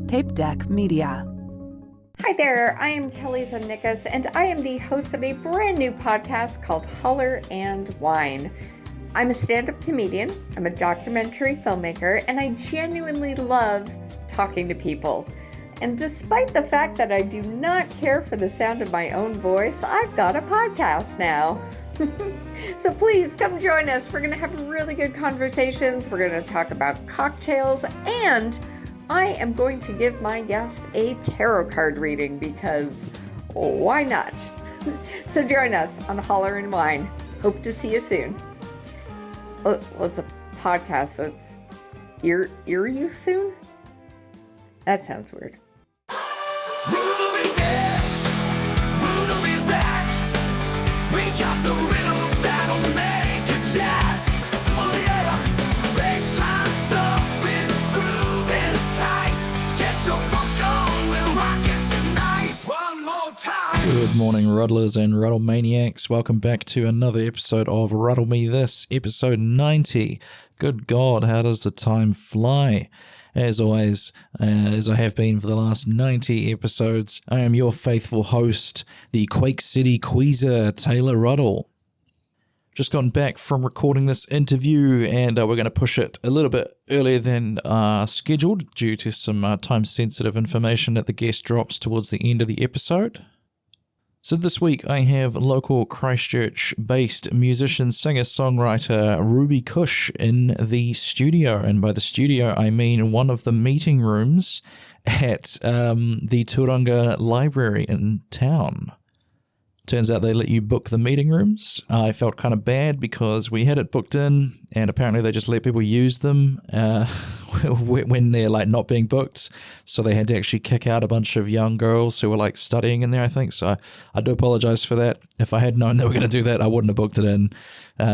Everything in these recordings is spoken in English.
Tape Deck Media. Hi there, I am Kelly Zemnikas, and I am the host of a brand new podcast called Holler and Wine. I'm a stand-up comedian, I'm a documentary filmmaker, and I genuinely love talking to people. And despite the fact that I do not care for the sound of my own voice, I've got a podcast now. So please come join us. We're going to have really good conversations. We're going to talk about cocktails, and I am going to give my guests a tarot card reading because why not? So join us on Holler and Wine. Hope to see you soon. Well, it's a podcast, so it's hear you soon? That sounds weird. We got the riddles that'll make you chat. Oh yeah, baseline stuff with groove is tight. Get your funk on, we're rocking tonight. One more time. Good morning, Ruddlers and Ruddle Maniacs. Welcome back to another episode of Ruddle Me This, episode 90. Good God, how does the time fly? As always, as I have been for the last 90 episodes, I am your faithful host, the Quake City Queezer, Taylor Ruddle. Just gotten back from recording this interview, and we're going to push it a little bit earlier than scheduled due to some time-sensitive information that the guest drops towards the end of the episode. So this week I have local Christchurch-based musician, singer-songwriter Ruby Kush in the studio. And by the studio, I mean one of the meeting rooms at the Turanga Library in town. Turns out they let you book the meeting rooms. I felt kind of bad because we had it booked in, and apparently they just let people use them when they're like not being booked. So they had to actually kick out a bunch of young girls who were like studying in there, I think. So I do apologize for that. If I had known they were going to do that, I wouldn't have booked it in.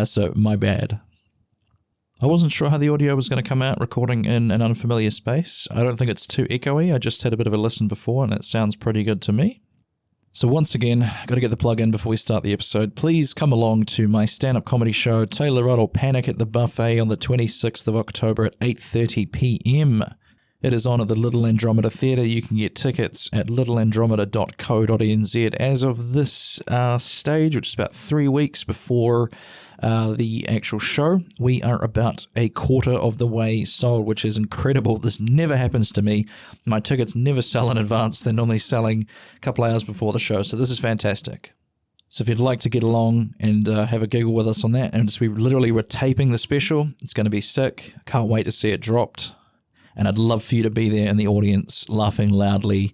So my bad. I wasn't sure how the audio was going to come out recording in an unfamiliar space. I don't think it's too echoey. I just had a bit of a listen before, and it sounds pretty good to me. So once again, got to get the plug in before we start the episode. Please come along to my stand-up comedy show, Taylor Ruddle Panic at the Buffet, on the 26th of October at 8:30 p.m. It is on at the Little Andromeda Theatre. You can get tickets at littleandromeda.co.nz. As of this stage, which is about 3 weeks before the actual show, we are about a quarter of the way sold, which is incredible. This never happens to me. My tickets never sell in advance. They're normally selling a couple hours before the show, so this is fantastic. So if you'd like to get along and have a giggle with us on that, and we're taping the special, it's going to be sick. Can't wait to see it dropped. And I'd love for you to be there in the audience laughing loudly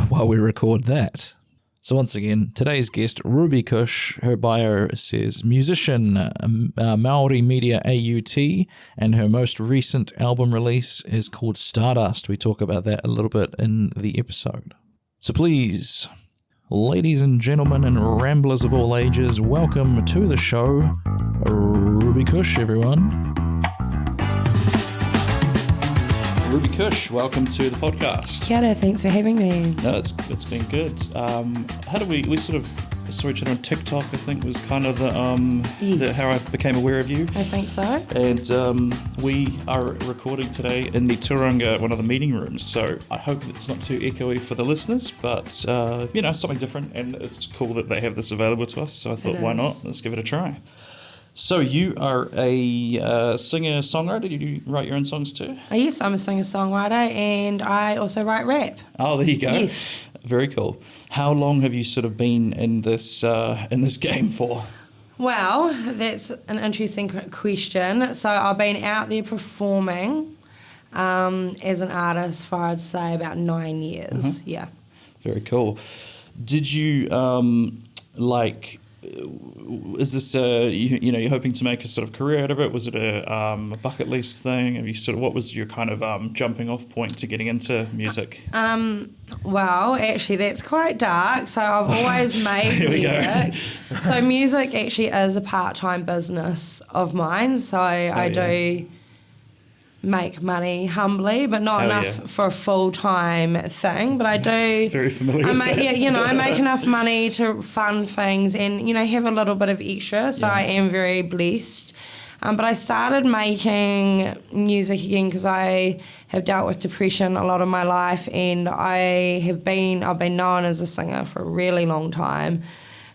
while we record that. So once again, today's guest, Ruby Kush, her bio says musician, Maori Media AUT, and her most recent album release is called Stardust. We talk about that a little bit in the episode. So please, ladies and gentlemen and ramblers of all ages, welcome to the show, Ruby Kush, everyone. Ruby Kush, welcome to the podcast. Kia ora, thanks for having me. No, it's been good. How do we sort of saw each other on TikTok, I think was kind of Yes. how I became aware of you. I think so. And we are recording today in the Turanga, one of the meeting rooms, so I hope it's not too echoey for the listeners, but something different, and it's cool that they have this available to us, so I thought, why not? Let's give it a try. So you are a singer-songwriter. Did you write your own songs too? Yes, I'm a singer-songwriter, and I also write rap. Oh, there you go. Yes. Very cool. How long have you sort of been in this game for? Well, that's an interesting question. So I've been out there performing as an artist for, I'd say, about 9 years. Yeah. Very cool. Did you is this you're hoping to make a sort of career out of it? Was it a bucket list thing? Have you what was your kind of jumping off point to getting into music? Well, actually, that's quite dark. So I've always made music. So music actually is a part-time business of mine. So I do make money humbly, but not enough for a full-time thing. But I do. Very familiar. I make enough money to fund things and have a little bit of extra. So I am very blessed. But I started making music again because I have dealt with depression a lot of my life, and I've been known as a singer for a really long time.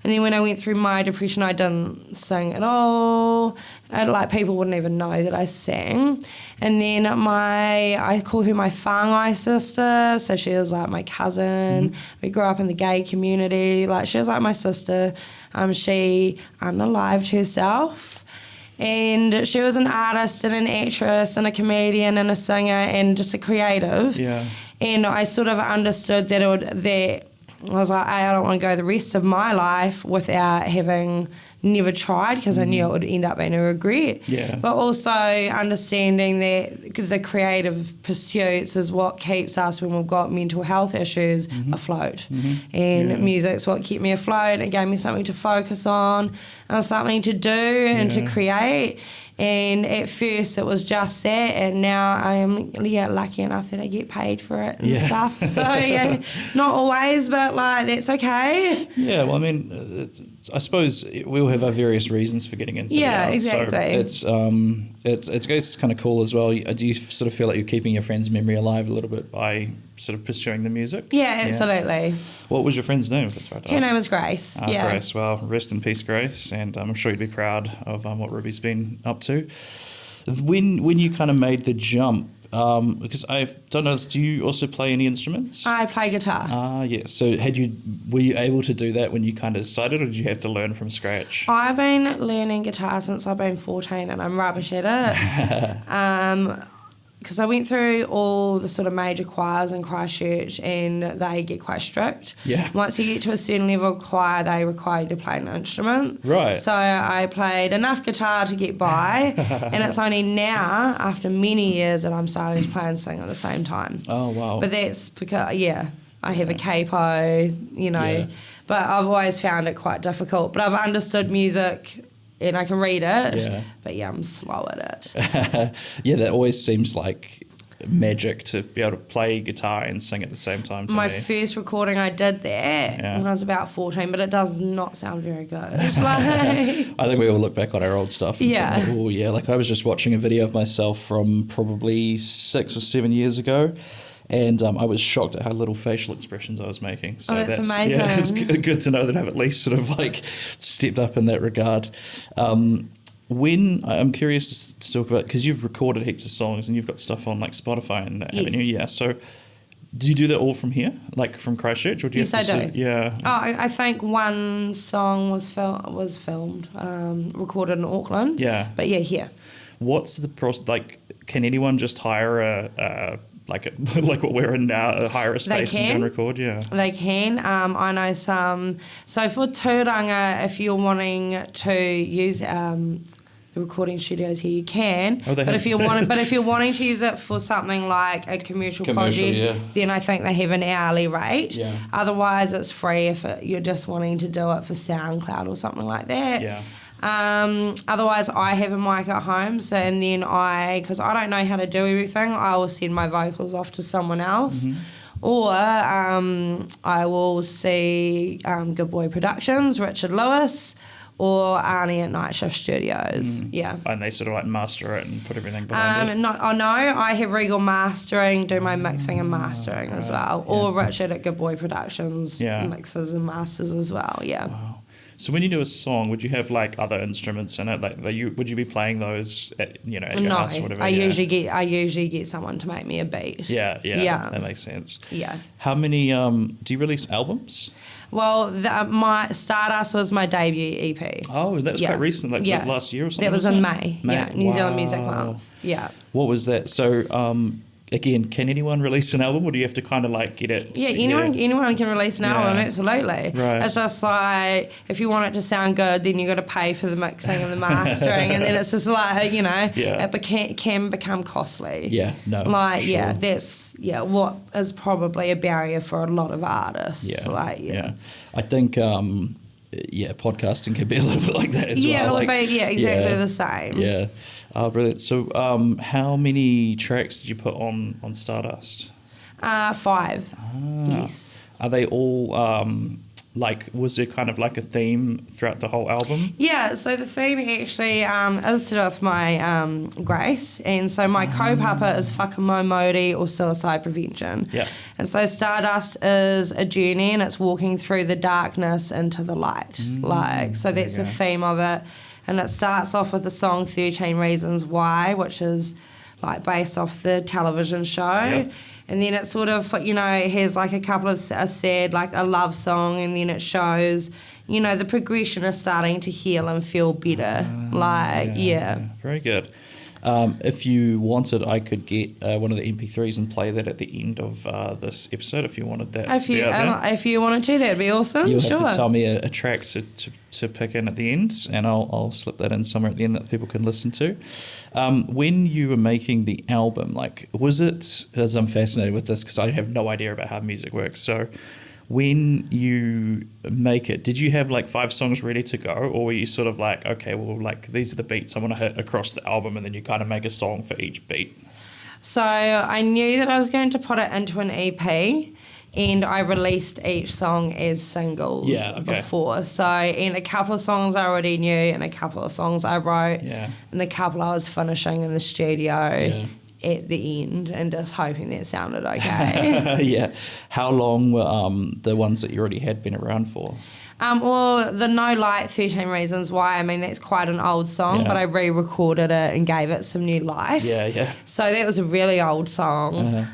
And then when I went through my depression, I didn't sing at all. And, like, people wouldn't even know that I sang. And then I call her my whāngai sister, so she was like my cousin. We grew up in the gay community. Like, she was like my sister. She unalived herself. And she was an artist and an actress and a comedian and a singer and just a creative. Yeah. And I sort of understood that I was like, I don't want to go the rest of my life without having never tried, because I knew it would end up being a regret. Yeah. But also understanding that the creative pursuits is what keeps us, when we've got mental health issues, afloat. And music's what kept me afloat. It gave me something to focus on and something to do and to create. And at first it was just that, and now I am lucky enough that I get paid for it and stuff. So not always, but like that's okay. Yeah, well, I mean, I suppose we all have our various reasons for getting into it. Yeah, exactly. So it's kind of cool as well. Do you sort of feel like you're keeping your friend's memory alive a little bit by sort of pursuing the music? Yeah, absolutely. Yeah. What was your friend's name, if it's right to Her ask? name was Grace. Grace. Well, rest in peace, Grace, and I'm sure you'd be proud of what Ruby's been up to. When you kind of made the jump, because I don't know, do you also play any instruments? I play guitar. Yeah. So were you able to do that when you kind of decided, or did you have to learn from scratch? I've been learning guitar since I've been 14, and I'm rubbish at it. Because I went through all the sort of major choirs in Christchurch, and they get quite strict. Yeah. Once you get to a certain level of choir, they require you to play an instrument. Right. So I played enough guitar to get by, and it's only now, after many years, that I'm starting to play and sing at the same time. Oh, wow. But that's because, I have a capo, but I've always found it quite difficult. But I've understood music, and I can read it, but I'm slow at it. Yeah, that always seems like magic to be able to play guitar and sing at the same time to My me. first recording, I did that when I was about 14, but it does not sound very good. I think we all look back on our old stuff and think, oh yeah, like I was just watching a video of myself from probably 6 or 7 years ago, and I was shocked at how little facial expressions I was making. So that's amazing. Yeah, it's good to know that I've at least sort of like stepped up in that regard. When I'm curious to talk about, because you've recorded heaps of songs and you've got stuff on like Spotify and that, haven't you? Yeah. So do you do that all from here, like from Christchurch, or do you have to? I do. Yeah. Oh, I think one song was filmed, recorded in Auckland. Yeah. But here. What's the process? Like, can anyone just hire a like what we're in now, hire a space and go and record? Yeah. They can. I know some. So for Turanga, if you're wanting to use the recording studios here, you can. Oh, but if you're wanting to use it for something like a commercial project, then I think they have an hourly rate. Yeah. Otherwise, it's free if you're just wanting to do it for SoundCloud or something like that. Yeah. Otherwise, I have a mic at home, so and then because I don't know how to do everything, I will send my vocals off to someone else, or I will see Good Boy Productions, Richard Lewis, or Arnie at Night Shift Studios. Yeah. And they sort of like master it and put everything behind it? No, I have Regal Mastering, do my mixing and mastering as well, or Richard at Good Boy Productions, mixes and masters as well. Yeah. Wow. So when you do a song, would you have like other instruments in it? Like, would you be playing those at your house or whatever? I usually get someone to make me a beat. Yeah. That makes sense. Yeah. How many do you release albums? Well, my Stardust was my debut EP. Oh, that was quite recent, like last year or something. That was in May. Yeah, New Zealand Music Month. Yeah. What was that? So, again, can anyone release an album, or do you have to kind of like get it? Yeah, anyone can release an album, absolutely. Right. It's just like, if you want it to sound good, then you got to pay for the mixing and the mastering, and then it's just like, it can become costly. Yeah, no. Like, sure. that's what is probably a barrier for a lot of artists. Yeah. I think, podcasting can be a little bit like that as well. Yeah, exactly the same. Yeah. Brilliant. So, how many tracks did you put on Stardust? 5. Yes. Are they all like, was there kind of like a theme throughout the whole album? Yeah, so the theme actually is to do with my Grace, and so my kaupapa is whakamomori, or suicide prevention. Yeah. And so Stardust is a journey, and it's walking through the darkness into the light. So that's the theme of it. And it starts off with the song 13 Reasons Why, which is like based off the television show. Yep. And then it sort of, has like a couple of a sad, like a love song, and then it shows, the progression is starting to heal and feel better. Very good. If you wanted, I could get one of the MP3s and play that at the end of this episode if you wanted that. If you wanted to, that'd be awesome. You'll have to tell me a track to pick in at the end, and I'll slip that in somewhere at the end that people can listen to. When you were making the album, like, was it, as I'm fascinated with this because I have no idea about how music works, so when you make it, did you have like 5 songs ready to go, or were you sort of like, okay, well, like, these are the beats I want to hit across the album, and then you kind of make a song for each beat? So I knew that I was going to put it into an EP, and I released each song as singles before. So, and a couple of songs I already knew, and a couple of songs I wrote, and a couple I was finishing in the studio at the end, and just hoping that sounded okay. How long were the ones that you already had been around for? Well, the No Light 13 Reasons Why, I mean, that's quite an old song, but I re-recorded it and gave it some new life. So that was a really old song.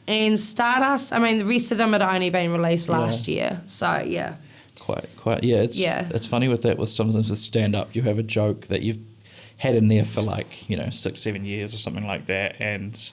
And Stardust, I mean, the rest of them had only been released last year. So, yeah. Quite. It's funny with that, with sometimes with stand-up, you have a joke that you've had in there for like, 6-7 years or something like that, and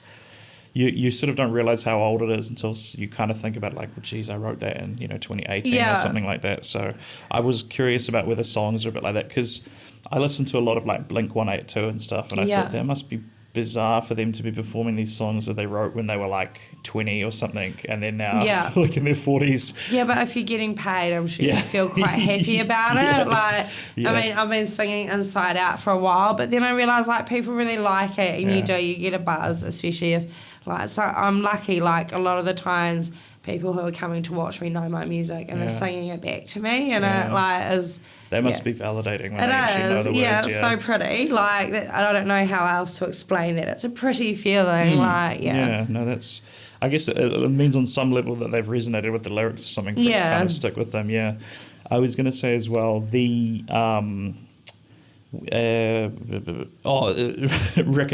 you sort of don't realise how old it is until you kind of think about it, like, well, geez, I wrote that in 2018 or something like that. So I was curious about whether songs are a bit like that, because I listen to a lot of like Blink 182 and stuff, and I thought that must be bizarre for them to be performing these songs that they wrote when they were like 20 or something, and then now like in their 40s. Yeah, but if you're getting paid, I'm sure you feel quite happy about it. Like, I mean, I've been singing Inside Out for a while, but then I realised like people really like it, and you get a buzz, especially if like, so I'm lucky, like a lot of the times people who are coming to watch me know my music, and they're singing it back to me, and it like is. That must be validating when they actually know the words. It's so pretty. Like, I don't know how else to explain that. It's a pretty feeling. That's. I guess it means on some level that they've resonated with the lyrics or something for it to kind of stick with them. Yeah, I was going to say as well the. Rick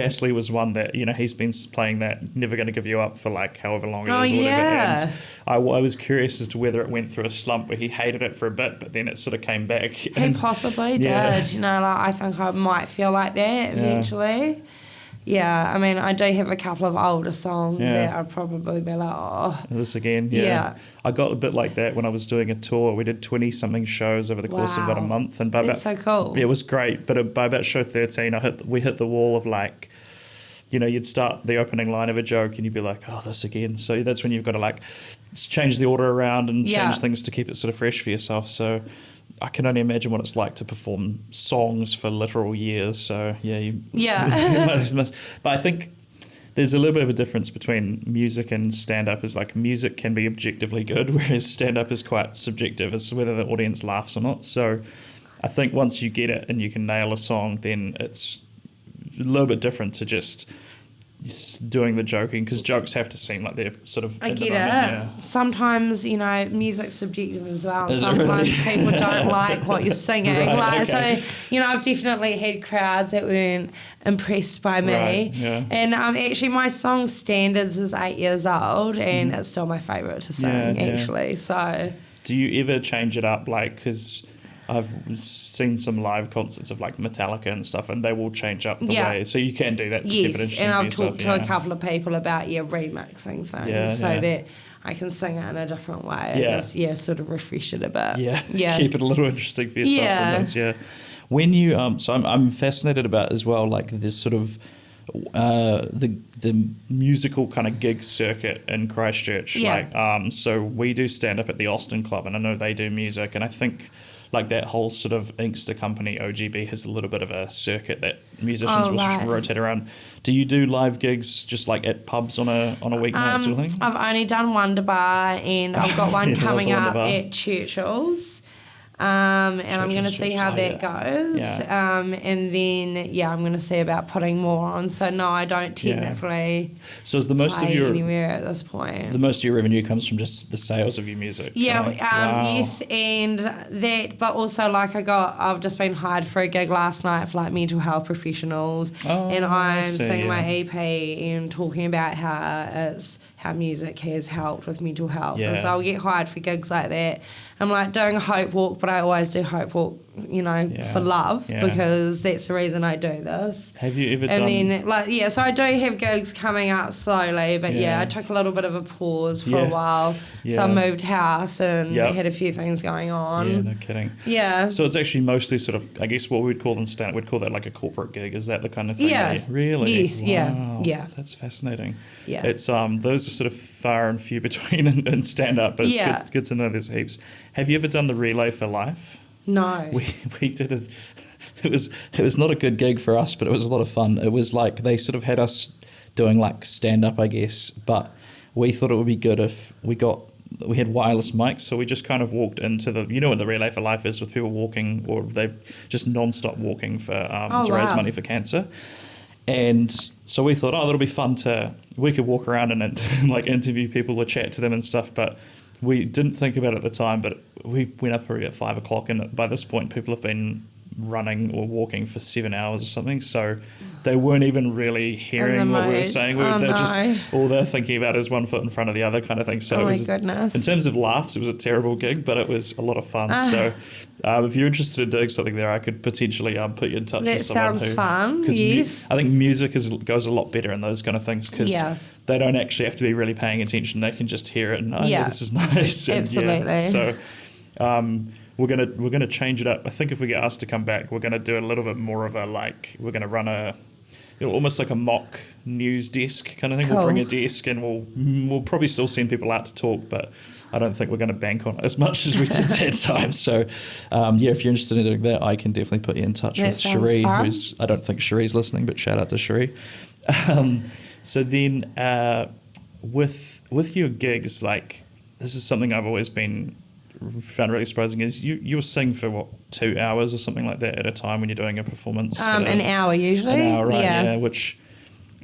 Astley was one that he's been playing that Never Gonna Give You Up for like however long it is or whatever, and I was curious as to whether it went through a slump where he hated it for a bit, but then it sort of came back. He possibly did. I think I might feel like that eventually. Yeah, I mean, I do have a couple of older songs that I'd probably be like, oh. This again, I got a bit like that when I was doing a tour. We did 20-something shows over the course of about a month. And that's so cool. Yeah, it was great. But by about show 13, we hit the wall of like, you'd start the opening line of a joke and you'd be like, oh, this again. So that's when you've got to like change the order around and change things to keep it sort of fresh for yourself. So I can only imagine what it's like to perform songs for literal years. So you must. But I think there's a little bit of a difference between music and stand-up. Is like music can be objectively good, whereas stand-up is quite subjective as to whether the audience laughs or not. So I think once you get it and you can nail a song, then it's a little bit different to just doing the joking, because jokes have to seem like they're sort of. I get it. Sometimes music's subjective as well. Sometimes people don't like what you're singing. So I've definitely had crowds that weren't impressed by me. And actually, my song Standards is 8 years old, and it's still my favourite to sing. Actually, so. Do you ever change it up, like, because I've seen some live concerts of like Metallica and stuff, and they will change up the way. So you can do that to keep it interesting. And I've talked to a couple of people about remixing things that I can sing it in a different way. And just, sort of refresh it a bit. Keep it a little interesting for yourself sometimes. When you so I'm fascinated about as well, like this sort of the musical kind of gig circuit in Christchurch. So we do stand up at the Austin Club, and I know they do music, and I think like that whole sort of Inkster company, OGB, has a little bit of a circuit that musicians will rotate around. Do you do live gigs just like at pubs on a weeknight sort of thing? I've only done Wonder Bar, and I've got one coming up at Churchill's. And I'm going to see how that goes. Yeah. And then, I'm going to see about putting more on. So, no, I don't technically So is the most play of your anywhere at this point. The most of your revenue comes from just the sales of your music? Yeah, Wow. yes, and that, but also like I've just been hired for a gig last night for like mental health professionals, and I'm singing my EP and talking about how music has helped with mental health, and so I'll get hired for gigs like that. I'm like doing a hope walk, but I always do hope walk, for love, because that's the reason I do this. Have you ever done... And then, so I do have gigs coming up slowly, but I took a little bit of a pause for a while. Yeah. So I moved house and had a few things going on. Yeah, no kidding. Yeah. So it's actually mostly sort of, I guess what we'd call them stand, we'd call that like a corporate gig. Is that the kind of thing? Yeah. Really? Yes, wow. yeah. That's fascinating. Yeah. It's those are sort of far and few between in stand up, but it's good to know there's heaps. Have you ever done the Relay for Life? No. We did it. It was not a good gig for us, but it was a lot of fun. It was like they sort of had us doing like stand up, I guess, but we thought it would be good if we had wireless mics, so we just kind of walked into what the Relay for Life is, with people walking, or they just non-stop walking for to raise money for cancer. And so we thought, that'll be fun we could walk around and like interview people or chat to them and stuff, but we didn't think about it at the time, but we went up probably at 5 o'clock, and by this point people have been running or walking for 7 hours or something, so they weren't even really hearing what we were saying. Just all they're thinking about is one foot in front of the other kind of thing. So it was, goodness. In terms of laughs, it was a terrible gig, but it was a lot of fun. So if you're interested in doing something there, I could potentially put you in touch with someone. That sounds fun. Yes. I think music goes a lot better in those kind of things, because they don't actually have to be really paying attention. They can just hear it and this is nice. Absolutely. So we're gonna change it up. I think if we get asked to come back, we're gonna do a little bit more of we're gonna run almost like a mock news desk kind of thing. Cool. We'll bring a desk, and we'll probably still send people out to talk, but I don't think we're going to bank on it as much as we did that time. So, if you're interested in doing that, I can definitely put you in touch with Cherie, who's, I don't think Cherie's listening, but shout out to Cherie. So then, with your gigs, like, this is something I've always found really surprising, is you were singing for 2 hours or something like that at a time when you're doing a performance? An hour usually. An hour, right? Yeah, which,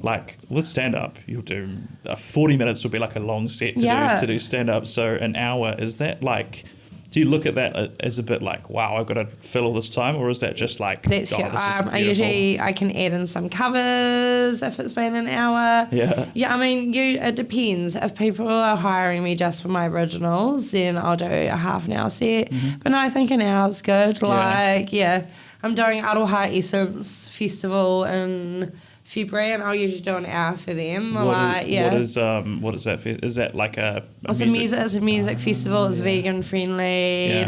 like, with stand up, you'll do 40 minutes will be like a long set to do stand up. So an hour, is that like? Do you look at that as a bit like, wow, I've got to fill all this time, or is that just like, this is beautiful? I can add in some covers if it's been an hour. Yeah. I mean, it depends. If people are hiring me just for my originals, then I'll do a half an hour set. Mm-hmm. But no, I think an hour's good. I'm doing Aroha Essence Festival in February, and I'll usually do an hour for them. What is that? Is that like it's a music festival. It's vegan friendly.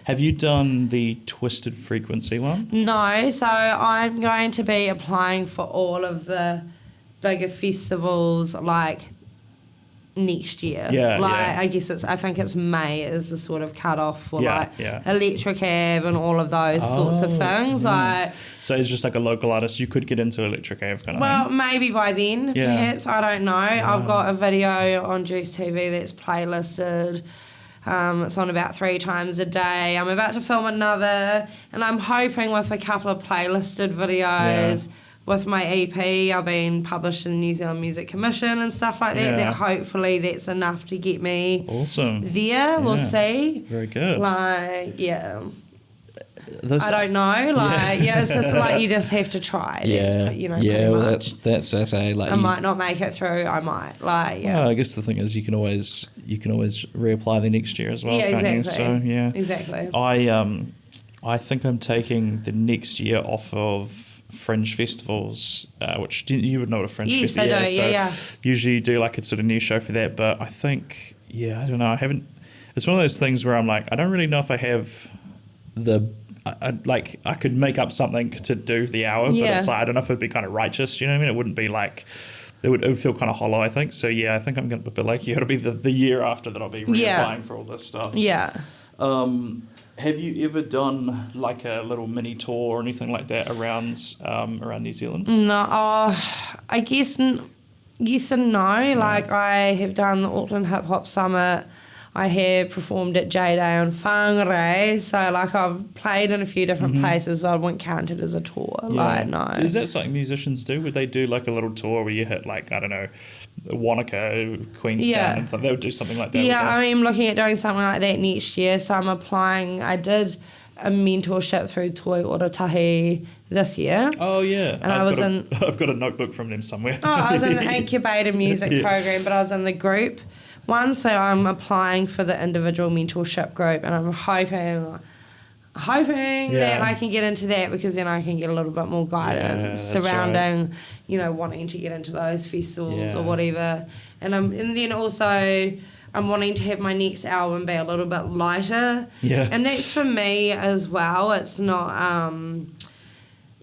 Have you done the Twisted Frequency one? No, so I'm going to be applying for all of the bigger festivals next year. I guess I think it's May is the sort of cut off for Electric Ave and all of those sorts of things. So it's just like a local artist, you could get into Electric Ave kind of thing? Well, maybe by then, perhaps, I don't know. Wow. I've got a video on Juice TV that's playlisted. It's on about 3 times a day. I'm about to film another, and I'm hoping with a couple of playlisted videos with my EP, I've been published in the New Zealand Music Commission and stuff like that, that hopefully that's enough to get me there. We'll see. Very good. I don't know. It's just like you just have to try. That's it. I might not make it through. I might. Well, I guess the thing is you can always reapply the next year as well. Yeah, exactly. Can't you? So exactly. I think I'm taking the next year off of fringe festivals, which you would know what a fringe festival is. Yes, I do. Usually you do like a sort of new show for that, but I think I don't know. I haven't. It's one of those things where I'm like, I don't really know if I have I could make up something to do the hour, but it's like, I don't know if it'd be kind of righteous. You know what I mean? It wouldn't be like. It would feel kind of hollow, I think. So I think I'm going to be like, it'll be the year after that I'll be reapplying for all this stuff. Yeah. Have you ever done like a little mini tour or anything like that around New Zealand? No, I guess yes and no. Like I have done the Auckland Hip Hop Summit. I have performed at J Day on Whangarei, so like I've played in a few different places, but I wouldn't count it as a tour. Like no. Is that something musicians do? Would they do like a little tour where you hit like, I don't know, Wanaka, Queenstown, and they would do something like that? Yeah, I'm looking at doing something like that next year. So I'm applying. I did a mentorship through Toi Orotahi this year. Oh yeah, and I've got a notebook from them somewhere. I was in the incubator music program, but I was in the group one, so I'm applying for the individual mentorship group, and I'm hoping that I can get into that, because then I can get a little bit more guidance surrounding, wanting to get into those festivals or whatever. And then also I'm wanting to have my next album be a little bit lighter. Yeah. And that's for me as well. It's not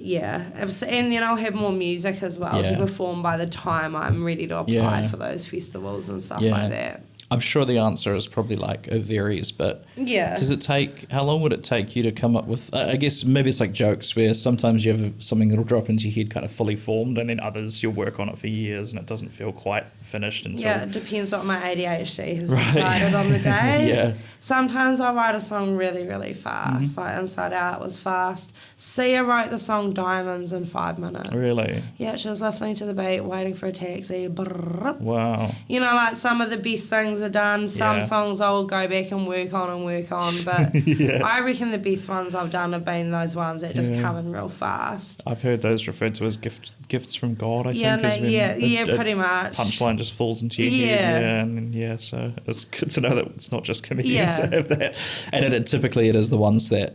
and then I'll have more music as well to perform by the time I'm ready to apply for those festivals and stuff like that. I'm sure the answer is probably like it varies, but does it take, how long would it take you to come up with, I guess maybe it's like jokes where sometimes you have something that'll drop into your head kind of fully formed, and then others you'll work on it for years and it doesn't feel quite finished until... Yeah, it depends what my ADHD has decided on the day. Sometimes I write a song really, really fast, like Inside Out was fast. Sia wrote the song Diamonds in 5 minutes. Really? Yeah, she was listening to the beat, waiting for a taxi. Wow. Like some of the best things are done. Some songs I'll go back and work on, but I reckon the best ones I've done have been those ones that just come in real fast. I've heard those referred to as gifts from God, I think. Pretty much. Punchline just falls into your head. So it's good to know that it's not just comedians that have that. And typically it is the ones that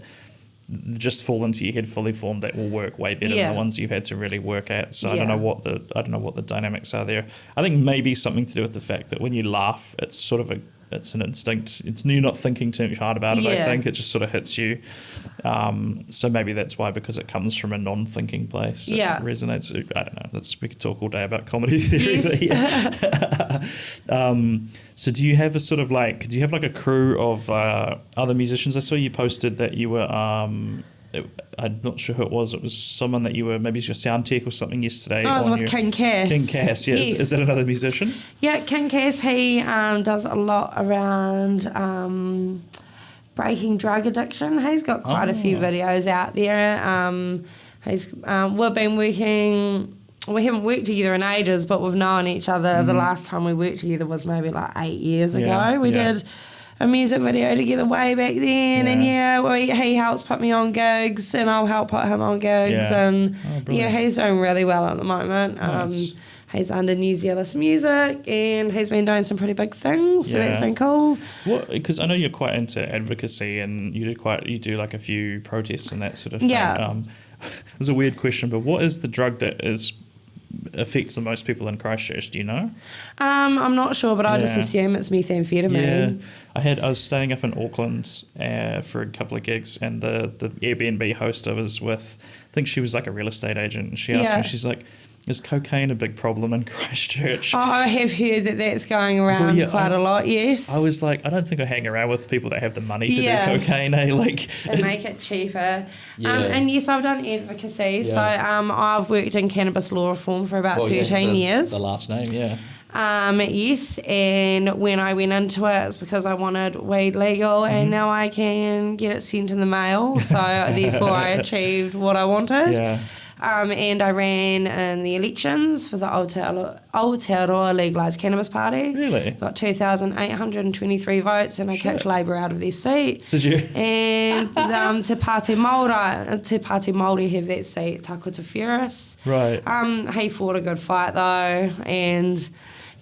just fall into your head fully formed that will work way better than the ones you've had to really work at. So I don't know what the dynamics are there. I think maybe something to do with the fact that when you laugh, it's sort of it's an instinct. You're not thinking too much hard about it. I think it just sort of hits you. So maybe that's why, because it comes from a non-thinking place. It resonates. I don't know. We could talk all day about comedy theory. So do you have a crew of other musicians? I saw you posted that you were, I'm not sure who it was. It was someone that you were, maybe it's your sound tech or something yesterday. I was with King Cass. King Cass, yes. Is that another musician? Yeah, King Cass, he does a lot around breaking drug addiction. He's got quite a few videos out there. We've been working... We haven't worked together in ages, but we've known each other. The last time we worked together was maybe like 8 years ago. We did a music video together way back then, and he helps put me on gigs, and I'll help put him on gigs, and he's doing really well at the moment. Nice. He's under New Zealand Music, and he's been doing some pretty big things, so that's been cool. Because I know you're quite into advocacy, and you do like a few protests and that sort of thing. It was a weird question, but what is the drug that affects the most people in Christchurch? Do you know? I'm not sure, but I just assume it's methamphetamine. I was staying up in Auckland for a couple of gigs, and the Airbnb host I was with, I think she was like a real estate agent, and she asked me, she's like, is cocaine a big problem in Christchurch? Oh, I have heard that that's going around quite a lot, yes. I was like, I don't think I hang around with people that have the money to do cocaine, They make it cheaper. And yes, I've done advocacy. So I've worked in cannabis law reform for about 13 years. The last name, yes, and when I went into it, it's because I wanted weed legal, and now I can get it sent in the mail. So therefore I achieved what I wanted. And I ran in the elections for the Aotearoa Legalised Cannabis Party. Really? Got 2,823 votes, and I kicked Labour out of their seat. Did you? And Te Pāti Māori have that seat, Takuta Ferris. Right. He fought a good fight though, and...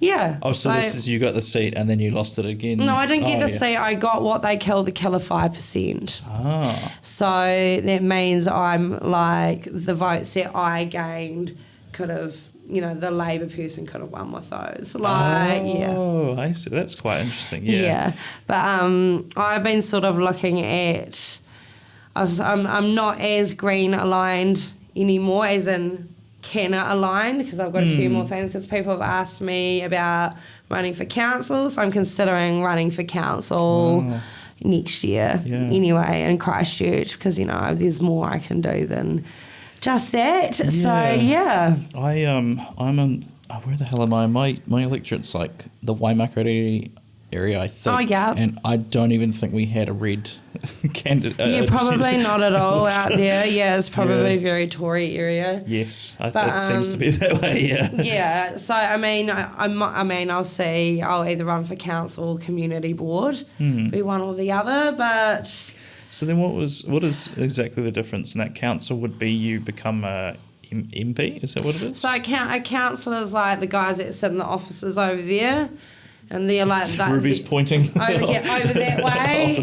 Yeah. Oh, so this is you got the seat and then you lost it again? No, I didn't get the seat. I got what they call the killer 5%. Ah. So that means I'm like the votes that I gained could have, the Labour person could have won with those. Oh, I see. That's quite interesting. Yeah. But I've been sort of looking at. I'm not as green aligned anymore, as in Kenna aligned, because I've got a few more things, because people have asked me about running for council, so I'm considering running for council. next year anyway in Christchurch, because, you know, there's more I can do than just that. So, yeah. Where the hell am I? My electorate's like the Waimakariri area, I think. Oh, yeah. And I don't even think we had a red candidate. Yeah, probably not at all out there. Yeah, it's probably a very Tory area. Yes, it seems to be that way, yeah. Yeah, so, I mean, I'll either run for council or community board, be one or the other, but... So then what is exactly the difference in that? Council would be you become a MP, is that what it is? So a councillor is like the guys that sit in the offices over there, and they're like that. Ruby's pointing over that way,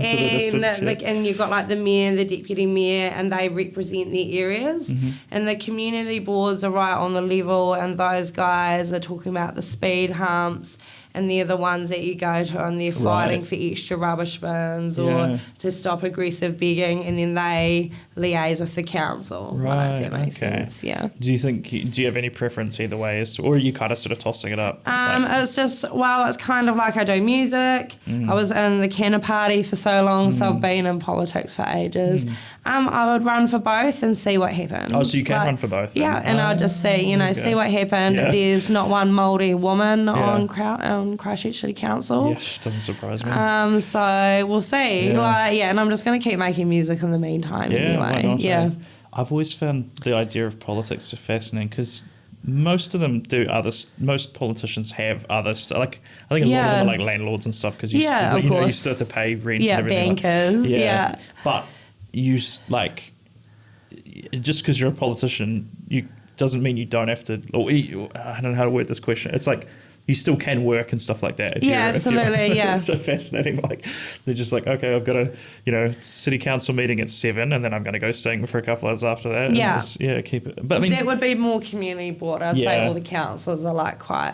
and you've got like the mayor, the deputy mayor, and they represent their areas, and the community boards are right on the level, and those guys are talking about the speed humps. And they're the ones that you go to, and they're fighting for extra rubbish bins or to stop aggressive begging, and then they liaise with the council. Right, if that makes sense, yeah. Do you have any preference either way, or are you kind of sort of tossing it up? It's just, it's kind of like I do music. I was in the Canna Party for so long, so I've been in politics for ages. I would run for both and see what happened. Oh, so you can run for both? Then. Yeah, and I'll just see, see what happened. Yeah. There's not one Māori woman on Christchurch City Council. Yes, doesn't surprise me. So we'll see. And I'm just going to keep making music in the meantime anyway. Why not, I've always found the idea of politics so fascinating because most of them do most politicians have other stuff. Like, I think a lot of them are like landlords and stuff because you still have to pay rent and everything. Bankers, But you, like, just because you're a politician, doesn't mean you don't have to, or I don't know how to word this question. It's like, you still can work and stuff like that. Absolutely. It's so fascinating. Like, they're just like, okay, I've got a, city council meeting at 7, and then I'm going to go sing for a couple hours after that. Yeah. And just, keep it. But I mean, that would be more community board. I'd say all the councils are like quite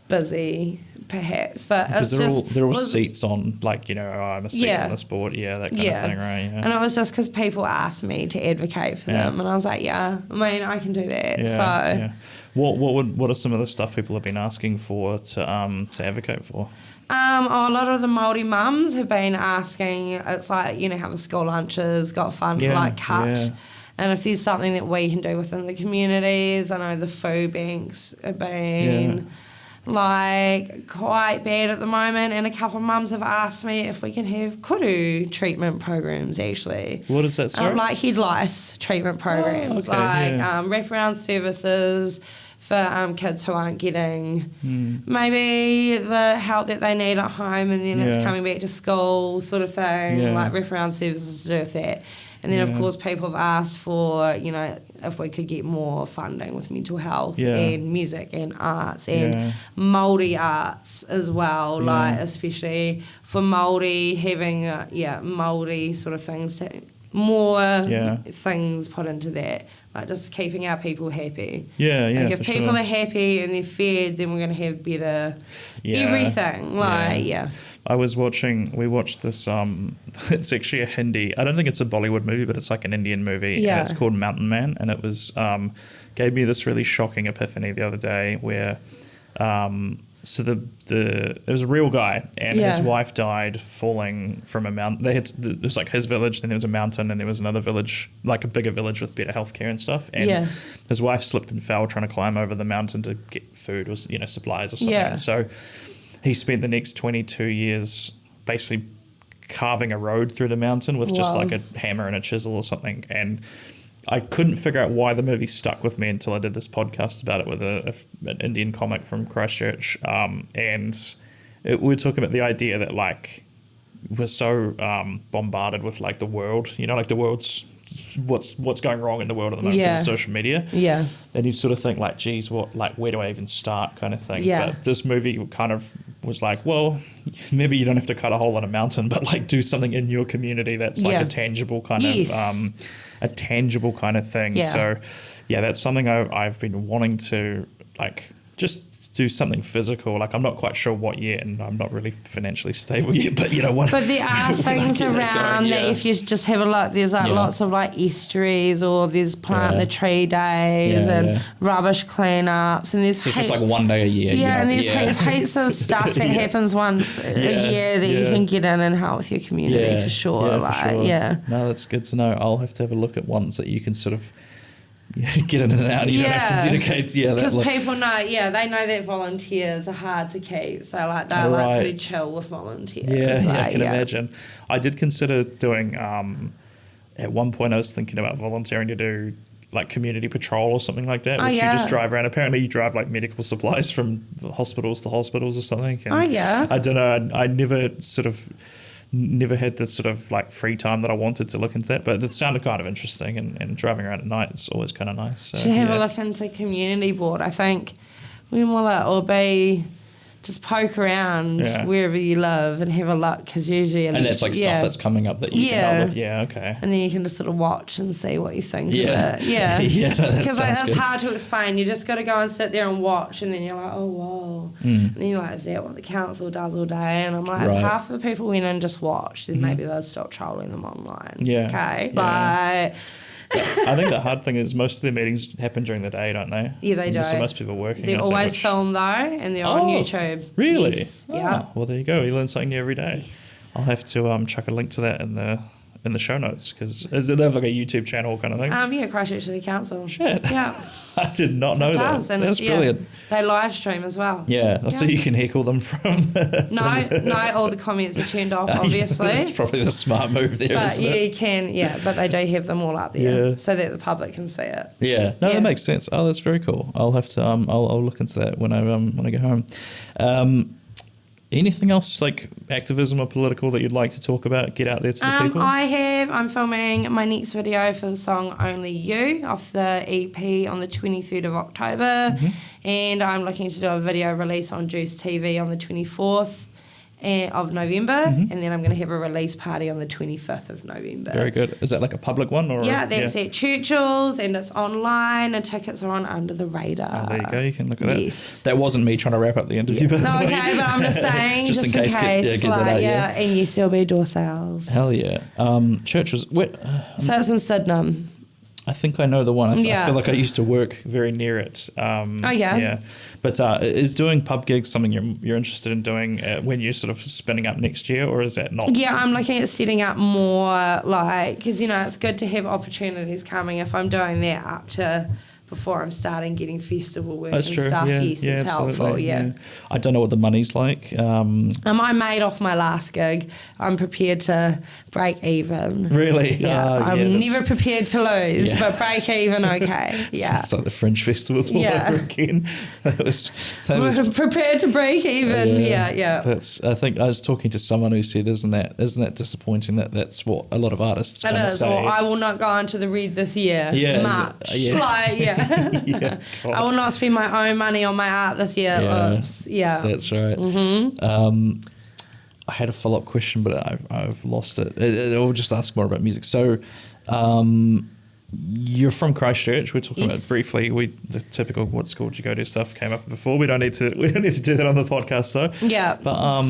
busy, perhaps. But it's they're all seats on, like, I'm a seat on this board. that kind of thing, right? Yeah. And it was just because people asked me to advocate for them, and I was like, I can do that. What are some of the stuff people have been asking for to advocate for? A lot of the Māori mums have been asking. It's like, how the school lunches got cut. And if there's something that we can do within the communities, I know the food banks have been quite bad at the moment, and a couple of mums have asked me if we can have kuru treatment programs actually. What is that, sorry? Like head lice treatment programs, wraparound services for kids who aren't getting maybe the help that they need at home, and then it's coming back to school sort of thing, like wraparound services to do with that. And then, of course, people have asked for, if we could get more funding with mental health and music and arts and Māori arts as well, like especially for Māori, having, Māori sort of things, more things put into that, like just keeping our people happy. If people are happy and they're fed, then we're going to have better everything. We watched this, it's actually a Hindi, I don't think it's a Bollywood movie, but it's like an Indian movie, and it's called Mountain Man, and it was, gave me this really shocking epiphany the other day where, it was a real guy, and his wife died falling from a mountain. It was like his village, then there was a mountain, and there was another village, like a bigger village with better healthcare and stuff. And his wife slipped and fell trying to climb over the mountain to get food or supplies or something. And so he spent the next 22 years basically carving a road through the mountain with just like a hammer and a chisel or something. And I couldn't figure out why the movie stuck with me until I did this podcast about it with an Indian comic from Christchurch. And we were talking about the idea that, like, we're so bombarded with, like, the world, like the world's, what's going wrong in the world at the moment because of social media. And you sort of think, like, geez, where do I even start kind of thing. But this movie kind of was like, well, maybe you don't have to cut a hole in a mountain, but, like, do something in your community that's like a tangible kind of thing. So that's something I've been wanting to, like, just do something physical. Like I'm not quite sure what yet, and I'm not really financially stable yet. But what? But there are things around that if you just have a look, there's like lots of like estuaries, or there's plant the tree days and rubbish cleanups, and there's so it's just like one day a year. Yeah, and there's heaps of stuff that happens once a year that you can get in and help with your community for sure. No, that's good to know. I'll have to have a look at ones that you can sort of get in and out. You don't have to dedicate. Because people know. They know that volunteers are hard to keep. So like they're like pretty chill with volunteers. I can imagine. I did consider doing. At one point, I was thinking about volunteering to do like community patrol or something like that, which you just drive around. Apparently, you drive like medical supplies from hospitals to hospitals or something. And I don't know. I never had the sort of like free time that I wanted to look into that, but it sounded kind of interesting, and driving around at night is always kind of nice. So, should have a look into community board. I think when will it will be just poke around wherever you live and have a look, because usually and that's like stuff that's coming up that you can help with. Okay. And then you can just sort of watch and see what you think of it. Because it's hard to explain. You just got to go and sit there and watch, and then you're like, oh whoa, and then you're like, is that what the council does all day? And I'm like, half the people went and just watched, then maybe they'll stop trolling them online. But I think the hard thing is most of their meetings happen during the day, don't they? Yeah, they do. So most people are working. They're always filmed though, and they're on YouTube. Really? Yes. Well, there you go. You learn something new every day. Yes. I'll have to chuck a link to that in the show notes, because they have like a YouTube channel kind of thing? Christchurch City Council. Shit. Yeah. I did not know that. And that's brilliant. They live stream as well. So you can heckle them from... No, all the comments are turned off, obviously. That's probably the smart move there, but isn't it? you can, but they do have them all up there so that the public can see it. That makes sense. Oh, that's very cool. I'll have to, I'll look into that when I go home. Anything else like activism or political that you'd like to talk about? Get out there to the people? I'm filming my next video for the song Only You off the EP on the 23rd of October. And I'm looking to do a video release on Juice TV on the 24th of November, and then I'm going to have a release party on the 25th of November. Very good. Is that like a public one? Or that's at Churchill's, and it's online, and tickets are on Under the Radar. Oh, there you go. You can look at that. That wasn't me trying to wrap up the interview. But no, okay, but I'm just saying, just in case. Get that out, and yes, there'll be door sales. Hell yeah. Churches. So it's in Sydenham. I think I know the one. I feel like I used to work very near it. Yeah. But is doing pub gigs something you're interested in doing when you're sort of spinning up next year, or is that not? Yeah, I'm looking at setting up more because, it's good to have opportunities coming. If I'm doing that up to before I'm starting getting festival work and stuff, it's helpful. I don't know what the money's like. I made off my last gig. I'm prepared to break even. Really? Yeah. I'm never prepared to lose, but break even, okay. Yeah. It's like the Fringe festivals all over again. That was prepared to break even. Yeah. I think I was talking to someone who said, isn't that disappointing that that's what a lot of artists kind of say. Or I will not go into the red this year. Much. I will not spend my own money on my art this year. Oops. That's right. I had a follow-up question, but I've lost it. I'll just ask more about music. So you're from Christchurch. We're talking about briefly the typical what school did you go to stuff came up before. We don't need to do that on the podcast though. Yeah. But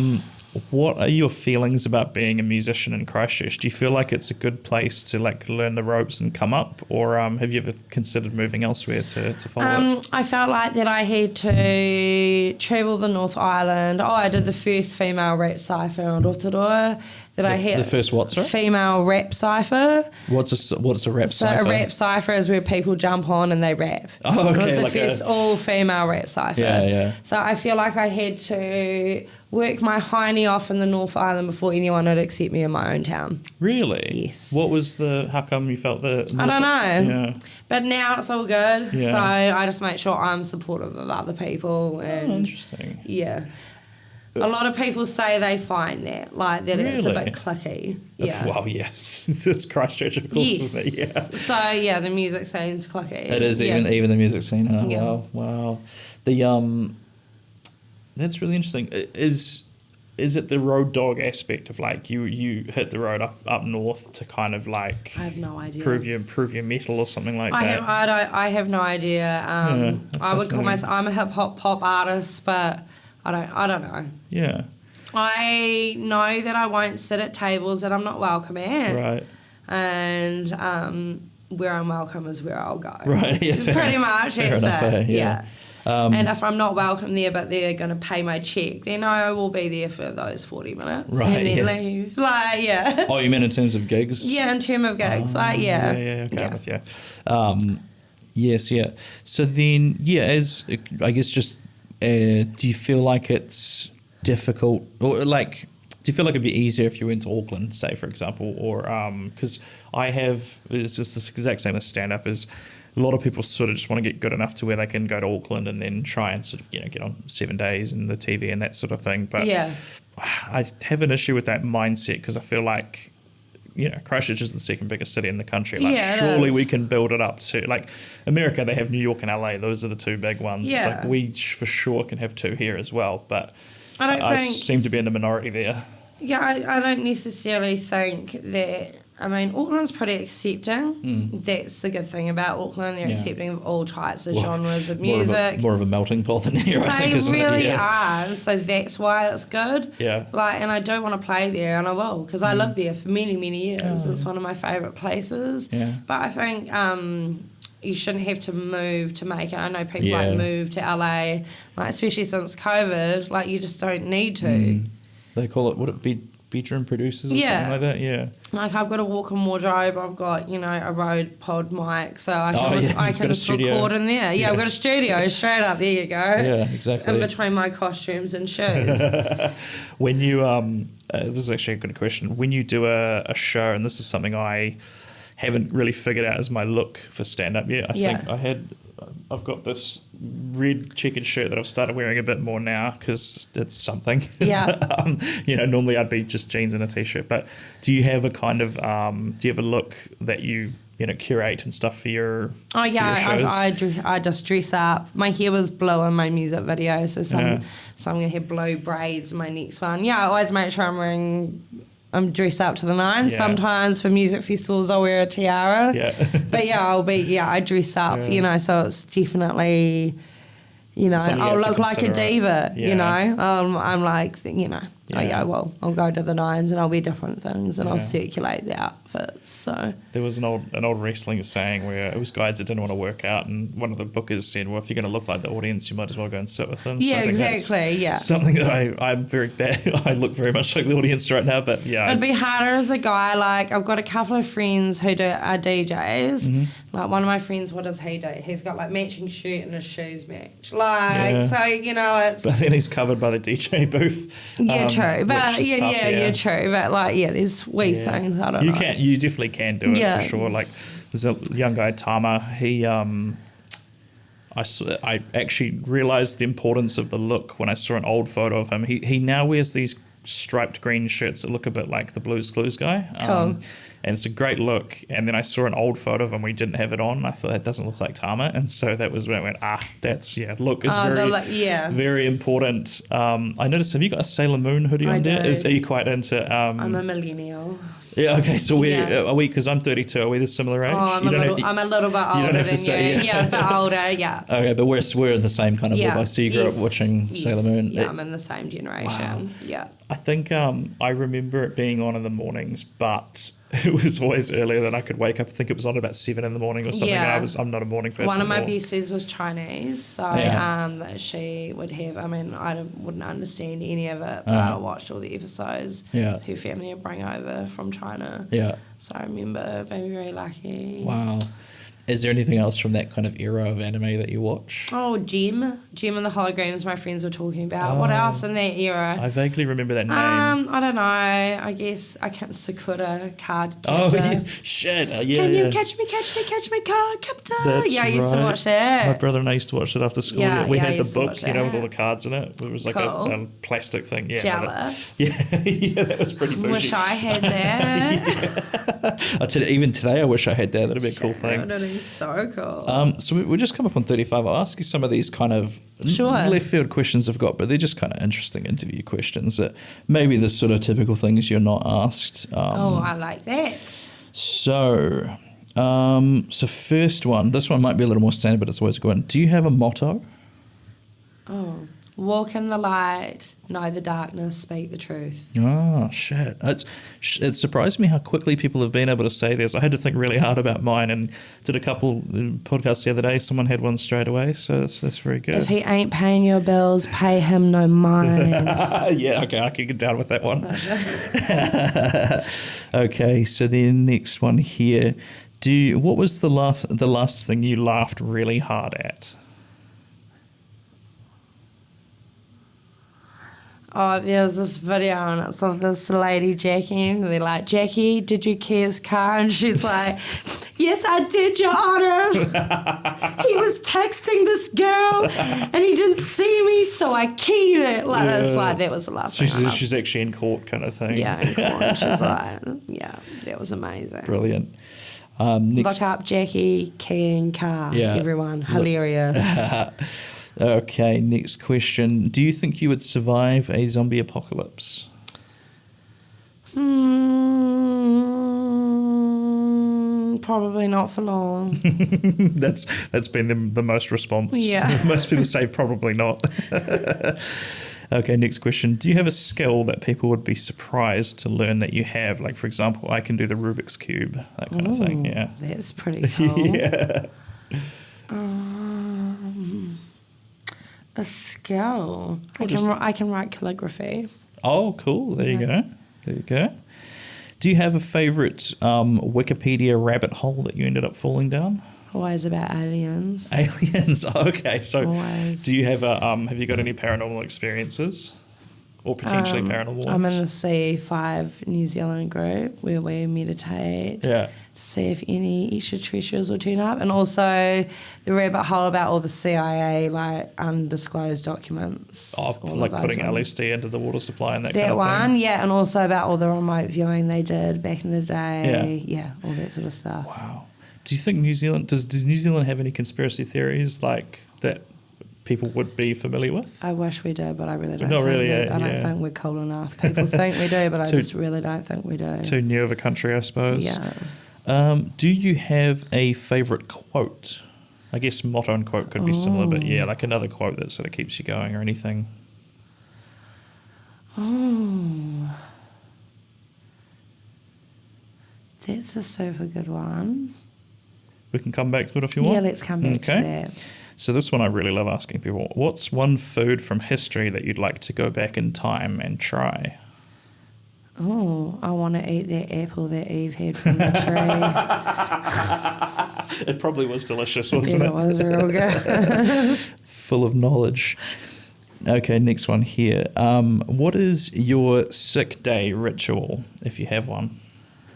what are your feelings about being a musician in Christchurch? Do you feel like it's a good place to like learn the ropes and come up, or have you ever considered moving elsewhere to follow it? I felt like that I had to travel the North Island. I did the first female rap cypher on Rotorua. The first what, sorry? Female rap cypher. What's a rap cypher? So a rap cypher is where people jump on and they rap. Oh, okay. It was the first all-female rap cypher. Yeah. So I feel like I had to work my hiney off in the North Island before anyone would accept me in my own town. Really? Yes. What was how come you felt that? I don't know. Yeah. But now it's all good. Yeah. So I just make sure I'm supportive of other people. And interesting. Yeah. A lot of people say they find that it's a bit cliquey. Yeah. Well, yes. It's Christchurch, of course, isn't it? Yeah. So, the music scene's cliquey. It is, even the music scene. Oh, wow. That's really interesting. is it the road dog aspect of like you hit the road up north to kind of like I have no idea. prove your metal or something like that? I have no idea. I would call myself, I'm a hip hop pop artist, but I don't know. Yeah. I know that I won't sit at tables that I'm not welcome at. Right. And where I'm welcome is where I'll go. Right. Yeah. Pretty much. Fair enough, Yeah. And if I'm not welcome there, but they're going to pay my check, then I will be there for those 40 minutes right, and then leave. Like, yeah. Oh, you mean in terms of gigs? Yeah, in terms of gigs. Yeah, okay, I'm with you. Yes, yeah. So then, as I guess just, do you feel like it's difficult, or like, do you feel like it'd be easier if you went to Auckland, say, for example, or, because it's just this exact same as stand-up is, a lot of people sort of just want to get good enough to where they can go to Auckland and then try and sort of, get on 7 days and the TV and that sort of thing. But I have an issue with that mindset because I feel like, Christchurch is the second biggest city in the country. Like, surely we can build it up to, like, America, they have New York and LA. Those are the two big ones. Yeah. It's like we for sure can have two here as well. But I seem to be in the minority there. Yeah, I don't necessarily think that. I mean, Auckland's pretty accepting. That's the good thing about Auckland. They're accepting of all types of genres of music. More of a melting pot than here, I think, isn't it? They really are. So that's why it's good. Yeah. Like, and I do want to play there, and I will, because I lived there for many, many years. It's one of my favourite places. Yeah. But I think you shouldn't have to move to make it. I know people like move to LA, like especially since COVID. Like, you just don't need to. They call it, would it be bedroom producers or something like that? Yeah. Like, I've got a walk-in wardrobe, I've got, a Rode pod mic, so I can just record in there. Yeah, I've got a studio straight up, there you go. Yeah, exactly. In between my costumes and shoes. When you, this is actually a good question, when you do a show, and this is something I haven't really figured out as my look for stand-up yet, I think I've got this red checkered shirt that I've started wearing a bit more now because it's something. Yeah. Normally I'd be just jeans and a t-shirt, but do you have a kind of, do you have a look that you curate and stuff for your Oh yeah, for your shows? I just dress up. My hair was blue in my music video, so I'm going to have blue braids in my next one. Yeah, I always make sure I'm dressed up to the nines. Yeah. Sometimes for music festivals I'll wear a tiara. Yeah. But I dress up, so it's definitely, I'll look like a diva, I'm like, I'll go to the nines and I'll wear different things and I'll circulate the outfits, so. There was an old wrestling saying where it was guys that didn't want to work out, and one of the bookers said, well, if you're going to look like the audience, you might as well go and sit with them. Yeah, so exactly, something that I'm very bad. I look very much like the audience right now, but yeah. It'd be harder as a guy. Like, I've got a couple of friends who are DJs. Like, one of my friends, what does he do? He's got like matching shirt and his shoes match. Like, so, it's... But then he's covered by the DJ booth. Yeah, true. But tough, yeah, true. But like, there's wee things. I don't know. You definitely can do it for sure. Like, there's a young guy, Tama. He, I actually realised the importance of the look when I saw an old photo of him. He now wears these striped green shirts that look a bit like the Blues Clues guy. Cool. And it's a great look. And then I saw an old photo of him. We didn't have it on. I thought that doesn't look like Tama. And so that was when I went, look is very important. I noticed, have you got a Sailor Moon hoodie on there? Are you quite into... I'm a millennial. Yeah, okay, so are we, because I'm 32, are we the similar age? Oh, I'm a little bit older than you. Yeah, a bit older, yeah. Okay, but we're in the same kind of ballpark. So you grew up watching Sailor Moon? Yeah, I'm in the same generation. Wow. Yeah. I think I remember it being on in the mornings, but it was always earlier than I could wake up. I think it was on about 7 in the morning or something. Yeah. And I'm not a morning person. One of my besties was Chinese, so she would have, I wouldn't understand any of it, but I watched all the episodes. Yeah. Her family would bring over from China. Yeah. So I remember being very lucky. Wow. Is there anything else from that kind of era of anime that you watch? Oh, Gem and the Holograms my friends were talking about. What else in that era? I vaguely remember that name. I don't know. I guess I can't. Sakura Cardcaptor. Oh, yeah. Shit. Can you catch me, Cardcaptor? That's I used to watch that. My brother and I used to watch it after school. Yeah, we I had the used to book, watch with all the cards in it. It was like a plastic thing. Yeah. Jealous. That was pretty bougie. Wish I had that. Even today, I wish I had that. That'd be a cool thing. So cool. So we just come up on 35. I'll ask you some of these kind of left field questions I've got, but they're just kind of interesting interview questions that maybe the sort of typical things you're not asked. I like that. So first one, this one might be a little more standard, but it's always a good one. Do you have a motto? Walk in the light, know the darkness, speak the truth. Oh, shit. It surprised me how quickly people have been able to say this. I had to think really hard about mine and did a couple podcasts the other day. Someone had one straight away, so that's very good. If he ain't paying your bills, pay him no mind. Yeah, okay, I can get down with that one. Okay, so then next one here. What was the last thing you laughed really hard at? Oh, there's this video and it's of this lady, Jackie, and they're like, Jackie, did you key his car? And she's like, yes, I did, Your Honour. He was texting this girl and he didn't see me, so I keyed it. It's like, that was the last thing. She's actually in court kind of thing. Yeah, in court. And she's like, yeah, that was amazing. Brilliant. Look up Jackie keying car, everyone. Hilarious. Okay, next question. Do you think you would survive a zombie apocalypse? Probably not for long. That's been the most response. Yeah. Most people say probably not. Okay, next question. Do you have a skill that people would be surprised to learn that you have? Like, for example, I can do the Rubik's Cube, that kind of thing. Yeah. That's pretty cool. Yeah. A skill. I can write calligraphy. Oh, cool. There you go. Do you have a favourite Wikipedia rabbit hole that you ended up falling down? Always about aliens. Aliens. Okay. So, Always. do you have have you got any paranormal experiences, or potentially paranormal ones? I'm in the C5 New Zealand group where we meditate. Yeah. To see if any extraterrestrials will turn up, and also the rabbit hole about all the CIA undisclosed documents. Like putting LSD into the water supply and that kind of one, thing. yeah, and also about all the remote viewing they did back in the day. Yeah, all that sort of stuff. Wow. Do you think New Zealand does New Zealand have any conspiracy theories like that people would be familiar with? I wish we did, but I really don't. Not think really. I don't think we're cool enough. People think we do, but I just really don't think we do. Too new of a country, I suppose. Yeah. Do you have a favourite quote? I guess motto and quote could be similar, but yeah, like another quote that sort of keeps you going or anything. Oh, that's a super good one. We can come back to it if you want. Yeah, let's come back to that. So this one I really love asking people. What's one food from history that you'd like to go back in time and try? Oh, I want to eat that apple that Eve had from the tree. It probably was delicious, wasn't it? It was real good. Full of knowledge. Okay, next one here. What is your sick day ritual, if you have one?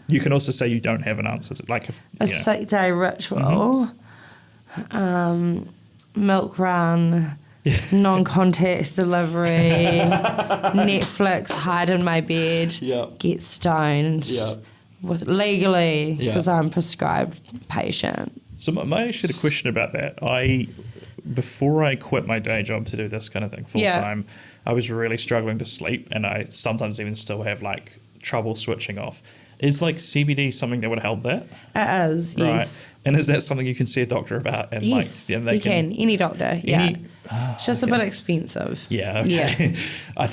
You can also say you don't have an answer. Sick day ritual. Milk run. Non-contact delivery, Netflix, hide in my bed, get stoned with legally because I'm prescribed patient. So I actually had a question about that. Before I quit my day job to do this kind of thing full time, I was really struggling to sleep, and I sometimes even still have trouble switching off. Is CBD something that would help that? It is, yes. Right. And is that something you can see a doctor about? And yes, they you can. Any doctor, it's just a bit expensive. Yeah, okay. Yeah.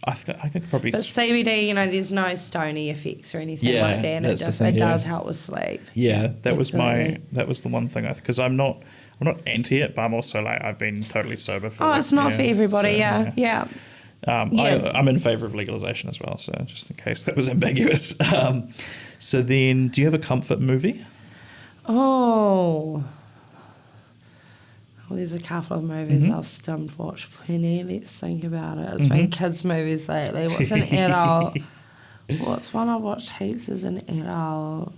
I could probably... But CBD, there's no stony effects or anything like that, and it does help with sleep. Yeah, that was the one thing, because I'm not anti it, but I'm also I've been totally sober for... Oh, it's not for everybody, so, yeah. I'm in favour of legalisation as well, so just in case that was ambiguous. So then, do you have a comfort movie? Oh, there's a couple of movies I've stummed watched plenty. Let's think about it. It's been kids' movies lately. What's an adult? What's one I watched heaps as an adult?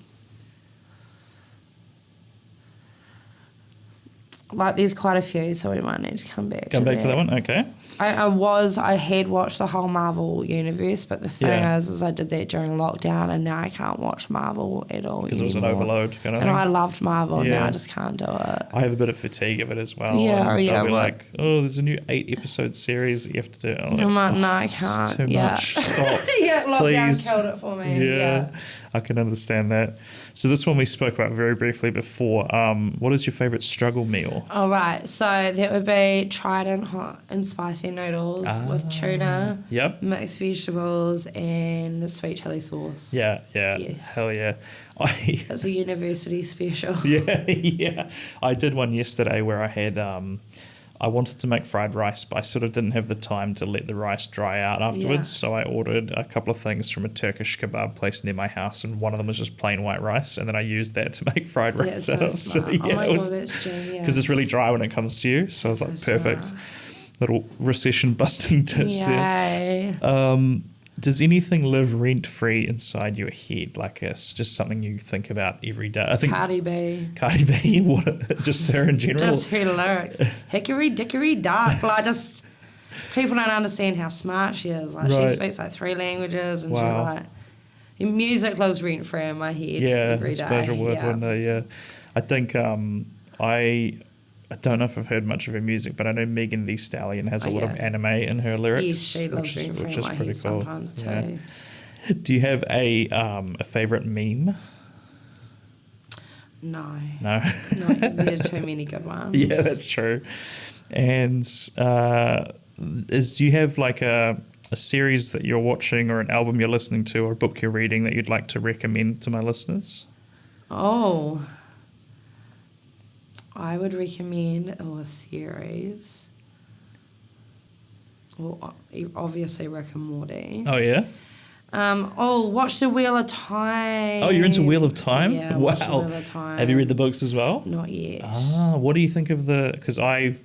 Like, there's quite a few, so we might need to come back Come back to that one? Okay. I had watched the whole Marvel universe, but the thing is I did that during lockdown, and now I can't watch Marvel at all Because it was an overload kind of and thing. I loved Marvel, and Yeah. now I just can't do it. I have a bit of fatigue of it as well. Yeah, and yeah, I'll be what? like, oh, there's a new 8-episode series that you have to do. I'm like, I'm like, no, I it's can't. too much. Stop. Yeah, lockdown Please. killed it for me. Yeah. I can understand that. So this one we spoke about very briefly before. What is your favourite struggle meal? All right, so that would be Trident hot and spicy noodles with tuna, Yep. mixed vegetables, and the sweet chili sauce. Yeah. Yes. Hell yeah. It's a university special. Yeah. I did one yesterday where I had, I wanted to make fried rice, but I sort of didn't have the time to let the rice dry out afterwards. Yeah. So I ordered a couple of things from a Turkish kebab place near my house, and one of them was just plain white rice, and then I used that to make fried rice. That's so out. smart. Oh my God, that's genius. Because it's really dry when it comes to you. So I was like, So perfect. smart. Little recession busting tips there. Yay. Does anything live rent free inside your head? Like it's just something you think about every day? I think Cardi B. Cardi B, what, just her in general. Just her lyrics. Hickory dickory dock. Like, just people don't understand how smart she is. Like, Right. she speaks like 3 languages, and she Wow. like music lives rent free in my head every it's day. a pleasure word, Yeah. wouldn't it? Yeah. I think I don't know if I've heard much of her music, but I know Megan Thee Stallion has a lot of yeah. anime in her lyrics. Yes, she lives which rent free is in my pretty head cool. sometimes Yeah. too. Do you have a favourite meme? No. No. No, there are too many good ones. Yeah, that's true. And do you have like a series that you're watching, or an album you're listening to, or a book you're reading that you'd like to recommend to my listeners? Oh. I would recommend a series. Well, obviously Rick and Morty. Oh yeah. Watch The Wheel of Time. Oh, you're into Wheel of Time? Yeah, wow. watch The Wheel of Time. Have you read the books as well? Not yet. What do you think of because I've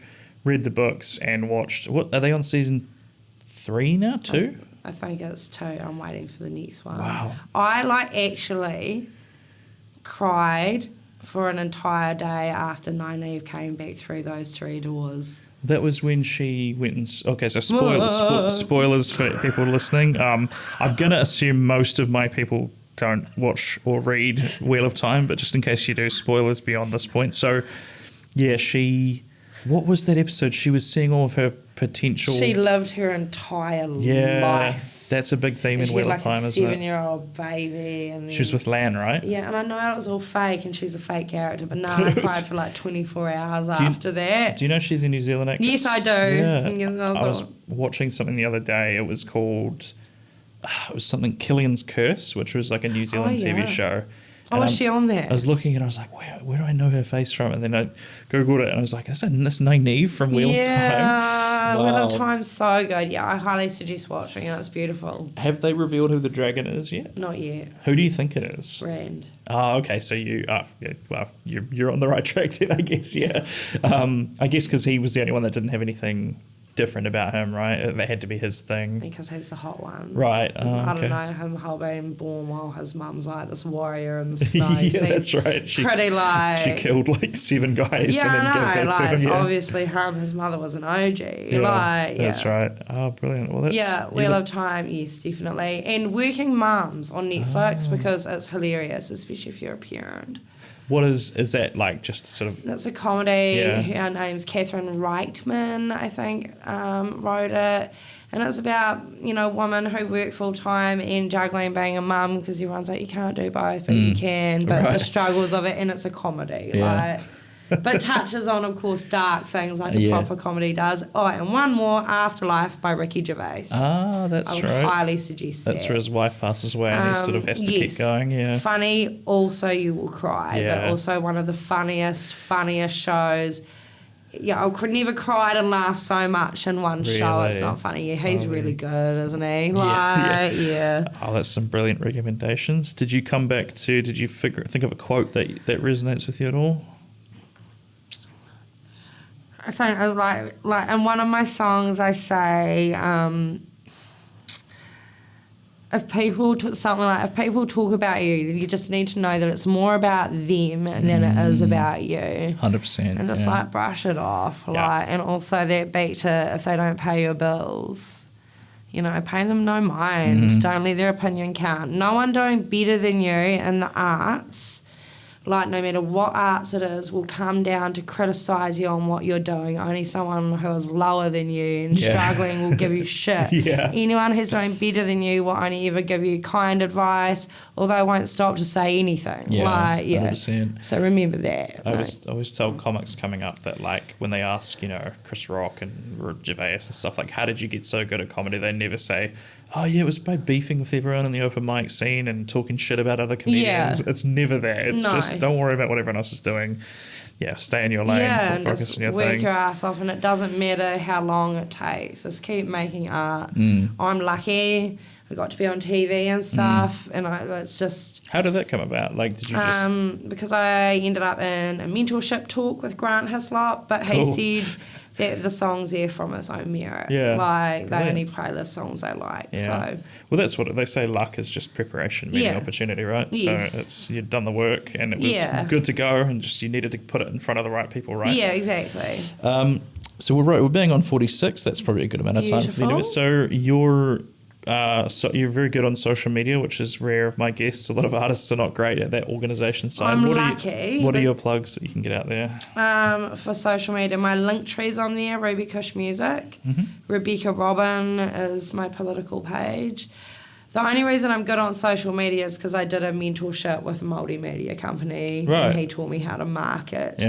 read the books and watched. What are they on season 3 now? 2? I think it's 2. I'm waiting for the next one. Wow. I actually cried for an entire day after Nynaeve came back through those 3 doors. That was when she went and... Okay, so spoilers for people listening. I'm going to assume most of my people don't watch or read Wheel of Time, but just in case you do, spoilers beyond this point. So, yeah, what was that episode? She was seeing all of her potential... She lived her entire life. That's a big theme in Wheel of Time, isn't it? She had like a 7-year-old baby. And She was with Lan, right? Yeah, and I know it was all fake and she's a fake character, but no, I cried for like 24 hours after that. Do you know she's a New Zealand actress? Yes, I do. Yeah. Yeah, I was watching something the other day. It was called... It was something Killian's Curse, which was like a New Zealand TV show. Oh, was she on there? I was looking and I was like, where do I know her face from? And then I Googled it and I was like, is this Nynaeve from Wheel of Time? Yeah, Wheel Wow. of Time's so good. Yeah, I highly suggest watching it. It's beautiful. Have they revealed who the dragon is yet? Not yet. Who do you think it is? Rand. Oh, okay. So you're on the right track then, I guess. Yeah. I guess because he was the only one that didn't have anything different about him, right? That had to be his thing. Because he's the hot one. Right. I Okay. don't know, him being born while his mum's like this warrior in the snow. Yeah, that's right. Pretty like... She killed like 7 guys Yeah, and then gave I know. birth Like, to it's him. Yeah. obviously him. His mother was an OG. Yeah, Like, yeah. That's right. Oh, brilliant. Well, that's... Yeah, Wheel of Time, yes, definitely. And Working Mums on Netflix because it's hilarious, especially if you're a parent. What is that like? Just sort of... It's a comedy. Yeah. Her name's Catherine Reitman, I think, wrote it. And it's about, women who work full time and juggling being a mum because everyone's like, you can't do both, but you can. But the struggles of it, and it's a comedy. Yeah. But touches on, of course, dark things like a Yeah. proper comedy does. Oh, and one more, Afterlife by Ricky Gervais. Ah, that's I would right. highly suggest That's that. where his wife passes away and he sort of has to keep yes. going. Yeah. Funny, also you will cry. Yeah. But also one of the funniest shows. Yeah, I could never cried and laughed so much in one show. It's Really? not funny. Yeah, he's really good, isn't he? Yeah. Yeah. Oh, that's some brilliant recommendations. Did you think of a quote that resonates with you at all? I think like in one of my songs I say, if people talk about you, you just need to know that it's more about them than it is about you. 100%. And just like brush it off. Like, and also that beat to if they don't pay your bills, you know, pay them no mind. Don't let their opinion count. No one doing better than you in the arts, like no matter what arts it is, will come down to criticise you on what you're doing. Only someone who is lower than you and struggling will give you shit. Anyone who's doing better than you will only ever give you kind advice, or they won't stop to say anything. 100%. So remember that. I always tell comics coming up that, like, when they ask, you know, Chris Rock and Gervais and stuff, like, how did you get so good at comedy? They never say, oh yeah, it was by beefing with everyone in the open mic scene and talking shit about other comedians. It's never that. It's just, don't worry about what everyone else is doing. Stay in your lane. And focus just on your work thing. your ass off, and it doesn't matter how long it takes. Just keep making art. I'm lucky. I got to be on TV and stuff, and it's just... How did that come about? Like, did you just... Because I ended up in a mentorship talk with Grant Hislop, but he said that the songs there from his own merit. Like, they only playlist songs they like. So. Well, that's what they say, luck is just preparation meeting opportunity, right? Yes. So it's you'd done the work and it was good to go, and just you needed to put it in front of the right people, right? Yeah, exactly. So we're bang on 46. That's probably a good amount of time for you to do it. So you're very good on social media, which is rare of my guests. A lot of artists are not great at that organisation side. I'm lucky. What are your plugs that you can get out there? For social media, my link tree's on there, Ruby Kush Music. Rebecca Robin is my political page. The only reason I'm good on social media is because I did a mentorship with a multimedia company, and he taught me how to market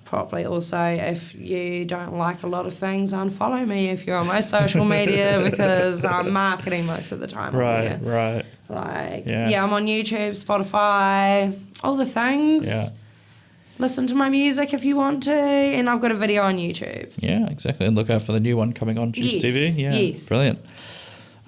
properly. Also, if you don't like a lot of things, unfollow me if you're on my social media, because I'm marketing most of the time. Right. Like, I'm on YouTube, Spotify, all the things. Listen to my music if you want to, and I've got a video on YouTube. Yeah, exactly. And look out for the new one coming on Juice TV. Yes. Brilliant.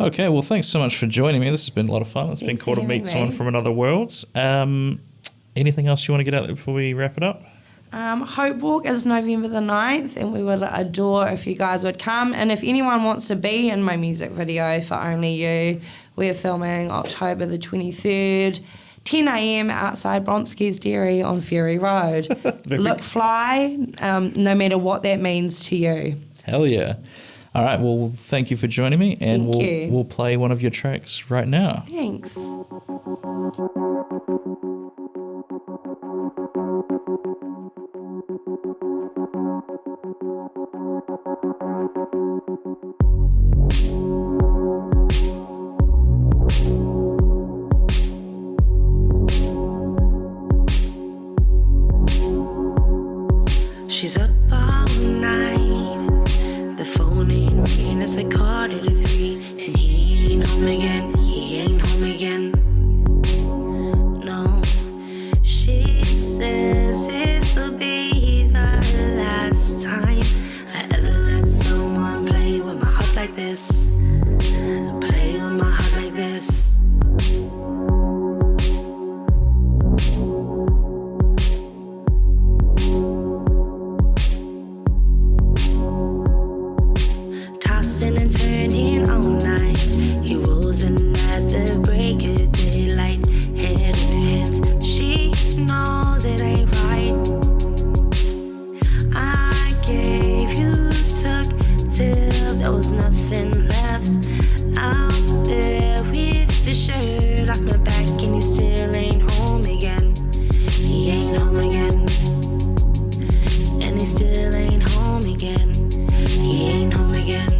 Okay, well, thanks so much for joining me. This has been a lot of fun. It's been cool to meet someone from another world. Anything else you want to get out there before we wrap it up? Hope Walk is November the 9th, and we would adore if you guys would come. And if anyone wants to be in my music video for Only You, we're filming October the 23rd, 10 a.m. outside Bronski's Dairy on Ferry Road. Look fly, no matter what that means to you. Hell yeah. All right, well, thank you for joining me, and we'll play one of your tracks right now. Thanks. She's up all night, the phone ain't ringing, it's like 2:45, and he ain't home again, no. She says this'll be the last time I ever let someone play with my heart like this, Tossing and turning all night, he rolls in at the break of daylight, head in her hands, she knows it ain't right. I gave, you took, till there was nothing left. Out there with the shirt off my back, and he still ain't home again. He ain't home again, and he still ain't home again. He ain't home again,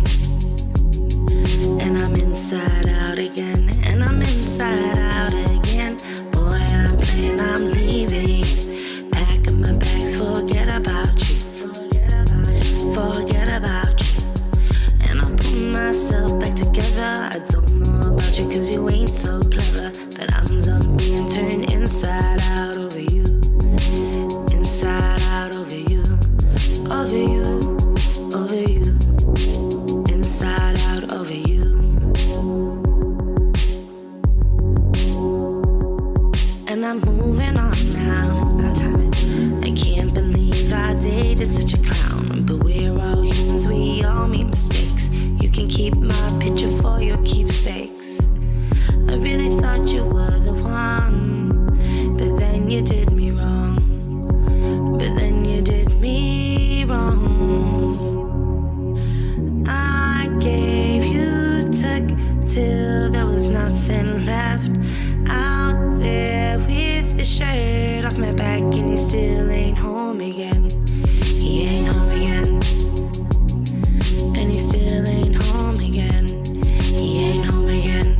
and I'm inside out again, and I'm inside out again. Boy, I'm playing, I'm leaving, packing my bags, forget about you, forget about you, and I'm putting myself back together. I don't know about you, cause you ain't so clever, but I'm done being turned inside out over you, inside out over you, over you, over you, inside out over you. And I'm moving on now. I can't believe I dated such a clown, but we're all humans, we all make mistakes. You can keep my picture for your keepsakes. you did me wrong, but then you did me wrong. I gave, you took, till there was nothing left. Out there with the shirt off my back, and you still ain't home again. He ain't home again, and he still ain't home again. He ain't home again,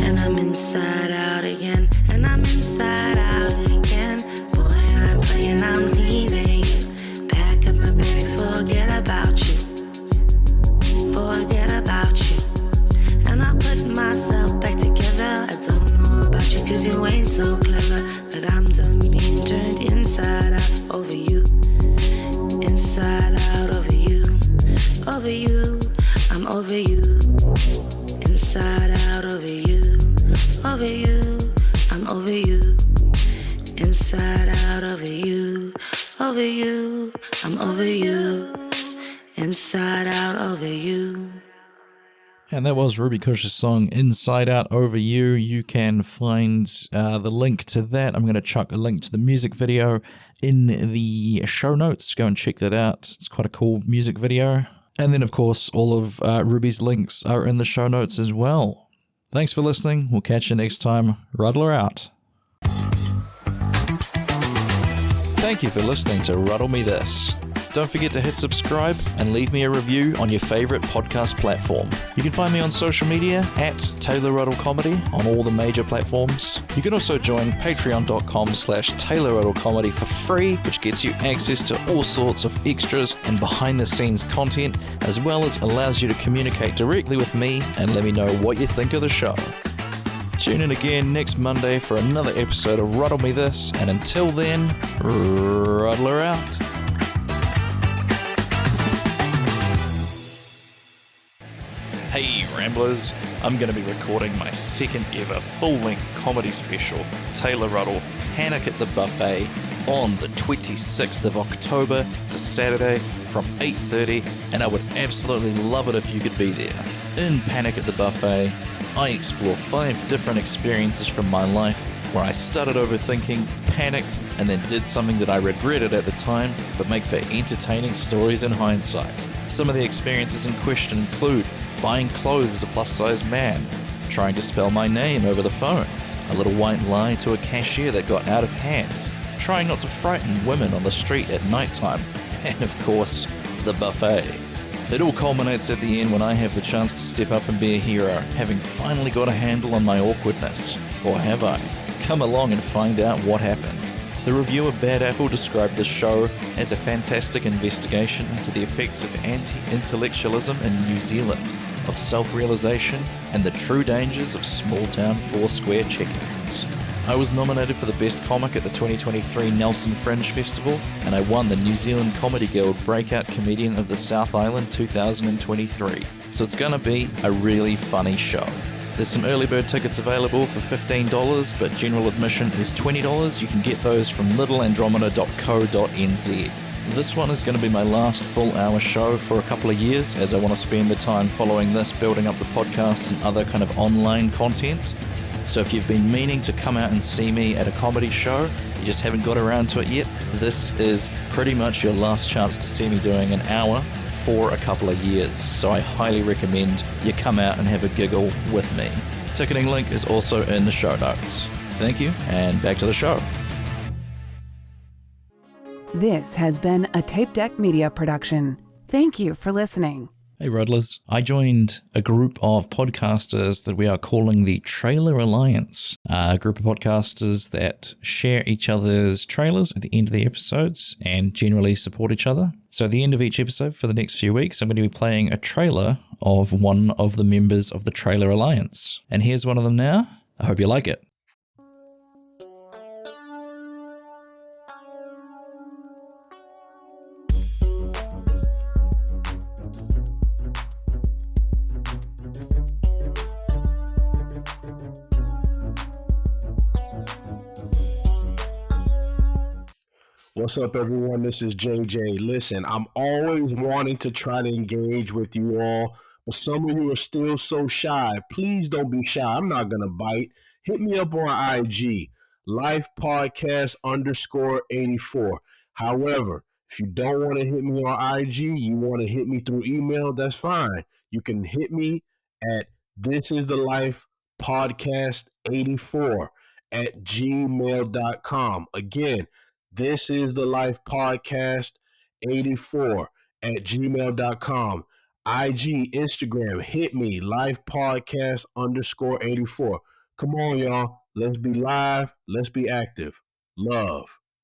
and I'm inside out again, and I'm inside out again. Boy, I'm playing, I'm leaving you. Pack up my bags, forget about you, forget about you. And I put myself back together. I don't know about you, cause you ain't so clever, but I'm done being turned inside out over you. Inside out over you, over you, I'm over you. Inside out over you, over you, I'm over you. Inside out over you, over you, I'm over you. Inside out over you. And that was Ruby Kush's song Inside Out Over You. You can find the link to that. I'm going to chuck a link to the music video in the show notes. Go and check that out. It's quite a cool music video. And then, of course, all of Ruby's links are in the show notes as well. Thanks for listening. We'll catch you next time. Ruddler out. Thank you for listening to Ruddle Me This. Don't forget to hit subscribe and leave me a review on your favorite podcast platform. You can find me on social media at Taylor Ruddle Comedy on all the major platforms. You can also join patreon.com/Taylor Ruddle Comedy for free, which gets you access to all sorts of extras and behind the scenes content, as well as allows you to communicate directly with me and let me know what you think of the show. Tune in again next Monday for another episode of Ruddle Me This, and until then, Ruddler out. Hey Ramblers, I'm going to be recording my second ever full-length comedy special, Taylor Ruddle, Panic at the Buffet, on the 26th of October. It's a Saturday from 8:30, and I would absolutely love it if you could be there. In Panic at the Buffet, I explore 5 different experiences from my life where I started overthinking, panicked, and then did something that I regretted at the time, but make for entertaining stories in hindsight. Some of the experiences in question include buying clothes as a plus-size man, trying to spell my name over the phone, a little white lie to a cashier that got out of hand, trying not to frighten women on the street at nighttime, and of course, the buffet. It all culminates at the end when I have the chance to step up and be a hero, having finally got a handle on my awkwardness. Or have I? Come along and find out what happened. The reviewer Bad Apple described the show as a fantastic investigation into the effects of anti-intellectualism in New Zealand, of self-realization, and the true dangers of small-town four-square check-ins. I was nominated for the Best Comic at the 2023 Nelson Fringe Festival, and I won the New Zealand Comedy Guild Breakout Comedian of the South Island 2023. So it's gonna be a really funny show. There's some early bird tickets available for $15, but general admission is $20. You can get those from littleandromeda.co.nz. This one is going to be my last full-hour show for a couple of years, as I want to spend the time following this, building up the podcast and other kind of online content. So if you've been meaning to come out and see me at a comedy show, you just haven't got around to it yet, this is pretty much your last chance to see me doing an hour for a couple of years. So I highly recommend you come out and have a giggle with me. Ticketing link is also in the show notes. Thank you, and back to the show. This has been a Tape Deck Media production. Thank you for listening. Hey Ruddlers, I joined a group of podcasters that we are calling the Trailer Alliance, a group of podcasters that share each other's trailers at the end of the episodes and generally support each other. So at the end of each episode for the next few weeks, I'm going to be playing a trailer of one of the members of the Trailer Alliance. And here's one of them now. I hope you like it. What's up, everyone? This is JJ. Listen, I'm always wanting to try to engage with you all, but some of you are still so shy. Please don't be shy. I'm not going to bite. Hit me up on IG. Life Podcast _84. However, if you don't want to hit me on IG, you want to hit me through email, that's fine. You can hit me at thisisthelifepodcast84 at gmail.com. Again, thisisthelifepodcast84 at gmail.com. IG, Instagram, hit me, Life Podcast _84. Come on, y'all. Let's be live. Let's be active. Love.